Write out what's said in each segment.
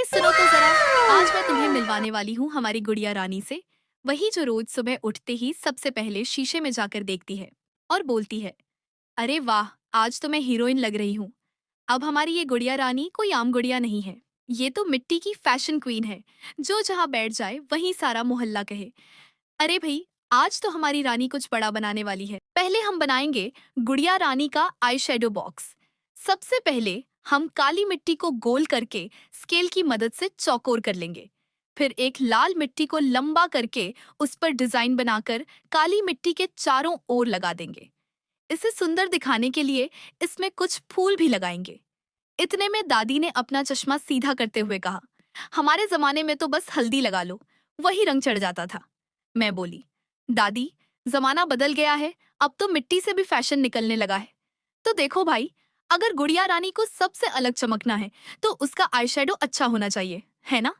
अरे सुनो तो जरा, आज मैं तुम्हें मिलवाने वाली हूँ हमारी गुड़िया रानी से। वही जो रोज सुबह उठते ही सबसे पहले शीशे में जाकर देखती है और बोलती है, अरे वाह, आज तो मैं हीरोइन लग रही हूँ। अब हमारी ये गुड़िया रानी कोई आम गुड़िया नहीं है। ये तो मिट्टी की फैशन क्वीन है, जो जहाँ बैठ जाए वहीं सारा मोहल्ला कहे, अरे भाई, आज तो हमारी रानी कुछ बड़ा बनाने वाली है। पहले हम बनाएंगे गुड़िया रानी का आई शेडो बॉक्स। सबसे पहले हम काली मिट्टी को गोल करके स्केल की मदद से चौकोर कर लेंगे। फिर एक लाल मिट्टी को लंबा करके उस पर डिजाइन बनाकर काली मिट्टी के चारों ओर लगा देंगे। इसे सुंदर दिखाने के लिए इसमें कुछ फूल भी लगाएंगे। इतने में दादी ने अपना चश्मा सीधा करते हुए कहा, हमारे जमाने में तो बस हल्दी लगा लो, वही रंग चढ़ जाता था। मैं बोली, दादी, जमाना बदल गया है, अब तो मिट्टी से भी फैशन निकलने लगा है। तो देखो भाई, अगर गुड़िया रानी को सबसे अलग चमकना है तो उसका आईशैडो अच्छा होना चाहिए, है ना?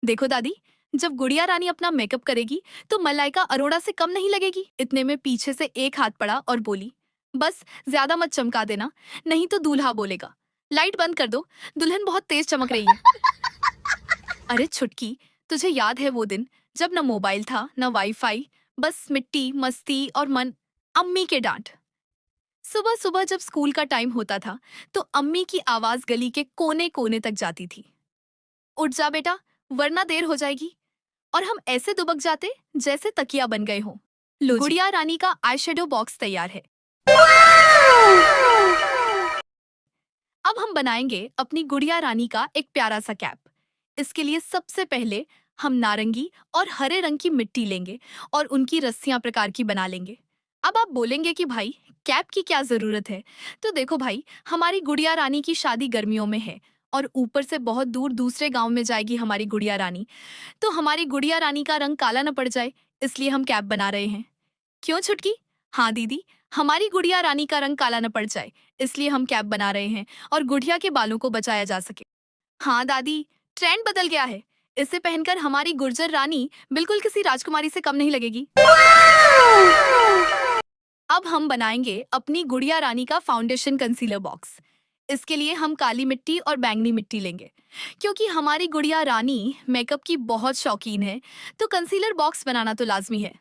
देखो दादी, जब गुड़िया रानी अपना मेकअप करेगी तो मलाइका अरोड़ा से कम नहीं लगेगी। इतने में पीछे से एक हाथ पड़ा और बोली, बस ज्यादा मत चमका देना, नहीं तो दूल्हा बोलेगा। लाइट बंद कर दो, दुल्हन बहुत तेज चमक रही है। अरे छुटकी, तुझे याद है वो दिन जब न मोबाइल था न वाईफाई, बस मिट्टी, मस्ती और मन। अम्मी के डांट। सुबह सुबह जब स्कूल का टाइम होता था तो अम्मी की आवाज गली के कोने कोने तक जाती थी, उठ जा बेटा, वरना देर हो जाएगी। और हम ऐसे दुबक जाते जैसे तकिया बन गए हों। लो जी, गुड़िया रानी का आईशैडो बॉक्स तैयार है। अब हम बनाएंगे अपनी गुड़िया रानी का एक प्यारा सा कैप। इसके लिए सबसे पहले हम नारंगी और हरे रंग की मिट्टी लेंगे और उनकी रस्सियां प्रकार की बना लेंगे। अब आप बोलेंगे कि भाई, कैप की क्या जरूरत है? तो देखो भाई, हमारी गुड़िया रानी की शादी गर्मियों में है और ऊपर से बहुत दूर दूसरे गांव में जाएगी हमारी गुड़िया रानी। तो हमारी गुड़िया रानी का रंग काला न पड़ जाए, इसलिए हम कैप बना रहे हैं। क्यों छुटकी? हाँ दीदी, हमारी गुड़िया रानी का रंग काला न पड़ जाए, इसलिए हम कैप बना रहे हैं और गुड़िया के बालों को बचाया जा सके। हाँ दादी, ट्रेंड बदल गया है। इसे पहनकर हमारी गुर्जर रानी बिल्कुल किसी राजकुमारी से कम नहीं लगेगी। अब हम बनाएंगे अपनी गुड़िया रानी का फाउंडेशन कंसीलर बॉक्स। इसके लिए हम काली मिट्टी और बैंगनी मिट्टी लेंगे। क्योंकि हमारी गुड़िया रानी मेकअप की बहुत शौकीन है, तो कंसीलर बॉक्स बनाना तो लाजमी है।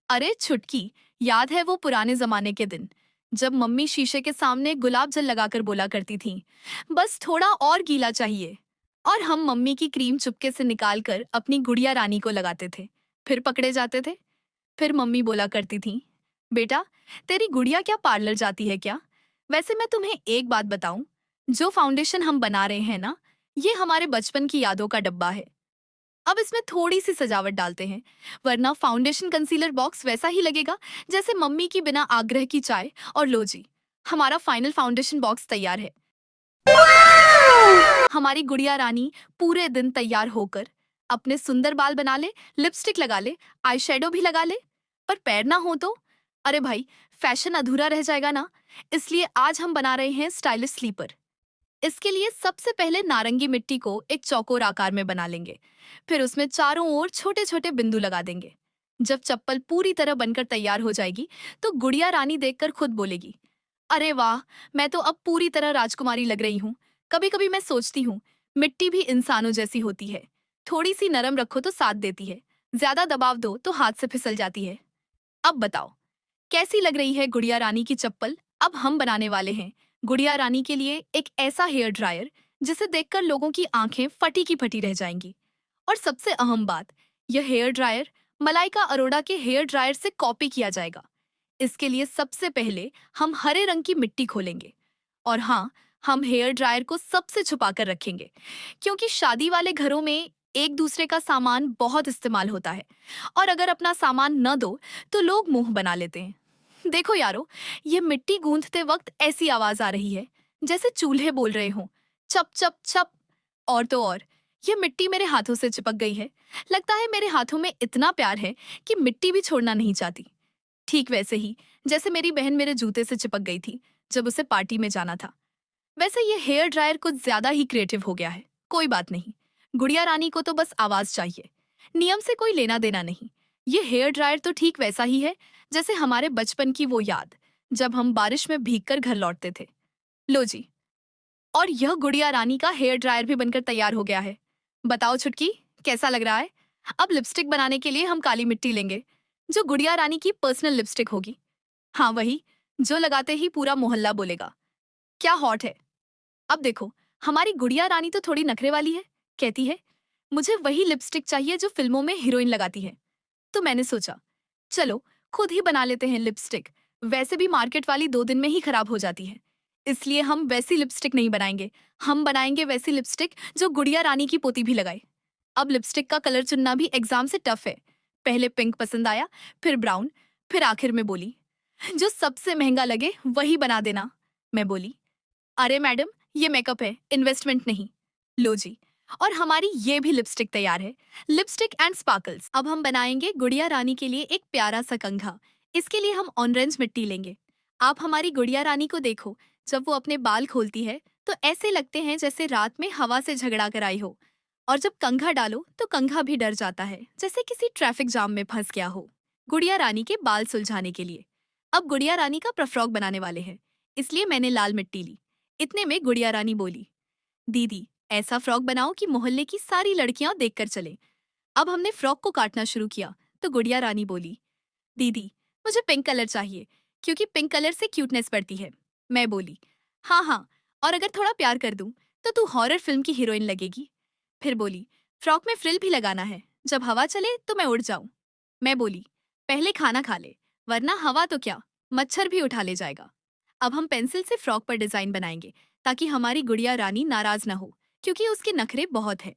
अरे छुटकी, याद है वो पुराने जमाने के दिन जब मम्मी शीशे के सामने गुलाब जल लगाकर बोला करती थी, बस थोड़ा और गीला चाहिए। और हम मम्मी की क्रीम चुपके से निकाल कर अपनी गुड़िया रानी को लगाते थे, फिर पकड़े जाते थे। फिर मम्मी बोला करती थी, बेटा, तेरी गुड़िया क्या पार्लर जाती है क्या? वैसे मैं तुम्हें एक बात बताऊं, जो फाउंडेशन हम बना रहे हैं ना, ये हमारे बचपन की यादों का डब्बा है। अब इसमें थोड़ी सी सजावट डालते हैं, वरना फाउंडेशन कंसीलर बॉक्स वैसा ही लगेगा जैसे मम्मी की बिना आग्रह की चाय। और लो जी, हमारा फाइनल फाउंडेशन बॉक्स तैयार है। हमारी गुड़िया रानी पूरे दिन तैयार होकर अपने सुंदर बाल बना ले, लिपस्टिक लगा ले, आईशैडो भी लगा ले, पर पैर ना हो तो अरे भाई, फैशन अधूरा रह जाएगा ना। इसलिए आज हम बना रहे हैं स्टाइलिश स्लीपर। इसके लिए सबसे पहले नारंगी मिट्टी को एक चौकोर आकार में बना लेंगे। फिर उसमें चारों ओर छोटे छोटे बिंदु लगा देंगे। जब चप्पल पूरी तरह बनकर तैयार हो जाएगी तो गुड़िया रानी देखकर खुद बोलेगी, अरे वाह, मैं तो अब पूरी तरह राजकुमारी लग रही हूँ। कभी कभी मैं सोचती हूँ, मिट्टी भी इंसानों जैसी होती है। थोड़ी सी नरम रखो तो साथ देती है, ज्यादा दबाव दो तो हाथ से फिसल जाती है। अब बताओ, कैसी लग रही है गुड़िया रानी की चप्पल? अब हम बनाने वाले हैं गुड़िया रानी के लिए एक ऐसा हेयर ड्रायर जिसे देखकर लोगों की आंखें फटी की फटी रह जाएंगी। और सबसे अहम बात, यह हेयर ड्रायर मलाइका अरोड़ा के हेयर ड्रायर से कॉपी किया जाएगा। इसके लिए सबसे पहले हम हरे रंग की मिट्टी खोलेंगे। और हाँ, हम हेयर ड्रायर को सबसे छुपा कर रखेंगे, क्योंकि शादी वाले घरों में एक दूसरे का सामान बहुत इस्तेमाल होता है और अगर अपना सामान न दो तो लोग मुंह बना लेते हैं। देखो यारो, ये मिट्टी गूंथते वक्त ऐसी आवाज आ रही है जैसे चूल्हे बोल रहे हों, चप चप चप। और तो और, ये मिट्टी मेरे हाथों से चिपक गई है। लगता है मेरे हाथों में इतना प्यार है कि मिट्टी भी छोड़ना नहीं चाहती। ठीक वैसे ही जैसे मेरी बहन मेरे जूते से चिपक गई थी जब उसे पार्टी में जाना था। वैसे ये हेयर ड्रायर कुछ ज्यादा ही क्रिएटिव हो गया है। कोई बात नहीं, गुड़िया रानी को तो बस आवाज चाहिए, नियम से कोई लेना देना नहीं। ये हेयर ड्रायर तो ठीक वैसा ही है जैसे हमारे बचपन की वो याद, जब हम बारिश में भीगकर घर लौटते थे। लो जी, और यह गुड़िया रानी का हेयर ड्रायर भी बनकर तैयार हो गया है। बताओ छुटकी, कैसा लग रहा है? अब लिपस्टिक बनाने के लिए हम काली मिट्टी लेंगे, जो गुड़िया रानी की पर्सनल लिपस्टिक होगी। हाँ वही, जो लगाते ही पूरा मोहल्ला बोलेगा, क्या हॉट है। अब देखो, हमारी गुड़िया रानी तो थोड़ी नखरे वाली है। कहती है, मुझे वही लिपस्टिक चाहिए जो फिल्मों में हीरोइन लगाती है। तो मैंने सोचा, चलो खुद ही बना लेते हैं लिपस्टिक। वैसे भी मार्केट वाली 2 दिन में ही खराब हो जाती है। इसलिए हम वैसी लिपस्टिक नहीं बनाएंगे। हम बनाएंगे वैसी लिपस्टिक जो गुड़िया रानी की पोती भी लगाए। अब लिपस्टिक का कलर चुनना भी एग्जाम से टफ है। पहले पिंक पसंद आया, फिर ब्राउन, फिर आखिर में बोली, जो सबसे महंगा लगे वही बना देना। मैं बोली, अरे मैडम, ये मेकअप है, इन्वेस्टमेंट नहीं। लो जी, और हमारी ये भी लिपस्टिक तैयार है। Lipstick and sparkles. अब हम बनाएंगे गुड़िया रानी के लिए एक प्यारा सा कंघा। इसके लिए हम ऑरेंज मिट्टी लेंगे। आप हमारी गुड़िया रानी को देखो, जब वो अपने बाल खोलती है तो ऐसे लगते हैं जैसे रात में हवा से झगड़ा कर आई हो। और जब कंघा डालो तो कंघा भी डर जाता है, जैसे किसी ट्रैफिक जाम में फंस गया हो। गुड़िया रानी के बाल सुलझाने के लिए अब गुड़िया रानी का प्रफ्रॉक बनाने वाले हैं, इसलिए मैंने लाल मिट्टी ली। इतने में गुड़िया रानी बोली, दीदी ऐसा फ्रॉक बनाओ कि मोहल्ले की सारी लड़कियां देखकर चले। अब हमने फ्रॉक को काटना शुरू किया तो गुड़िया रानी बोली, दीदी मुझे पिंक कलर चाहिए, क्योंकि पिंक कलर से क्यूटनेस बढ़ती है। मैं बोली, हाँ हाँ, और अगर थोड़ा प्यार कर दूं तो तू हॉरर फिल्म की हीरोइन लगेगी। फिर बोली, फ्रॉक में फ्रिल भी लगाना है, जब हवा चले तो मैं उड़ जाऊं। मैं बोली, पहले खाना खा ले, वरना हवा तो क्या, मच्छर भी उठा ले जाएगा। अब हम पेंसिल से फ्रॉक पर डिजाइन बनाएंगे, ताकि हमारी गुड़िया रानी नाराज ना हो, क्योंकि उसके नखरे बहुत है।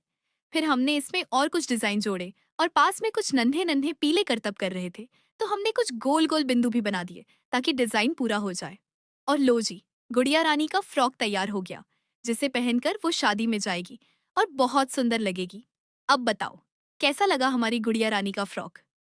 फिर हमने इसमें और कुछ डिजाइन जोड़े, और पास में कुछ नन्हे नन्हे पीले करतब कर रहे थे, तो हमने कुछ गोल गोल बिंदु भी बना दिए, ताकि डिजाइन पूरा हो जाए। और लो जी, गुड़िया रानी का फ्रॉक तैयार हो गया, जिसे पहनकर वो शादी में जाएगी और बहुत सुंदर लगेगी। अब बताओ, कैसा लगा हमारी गुड़िया रानी का फ्रॉक?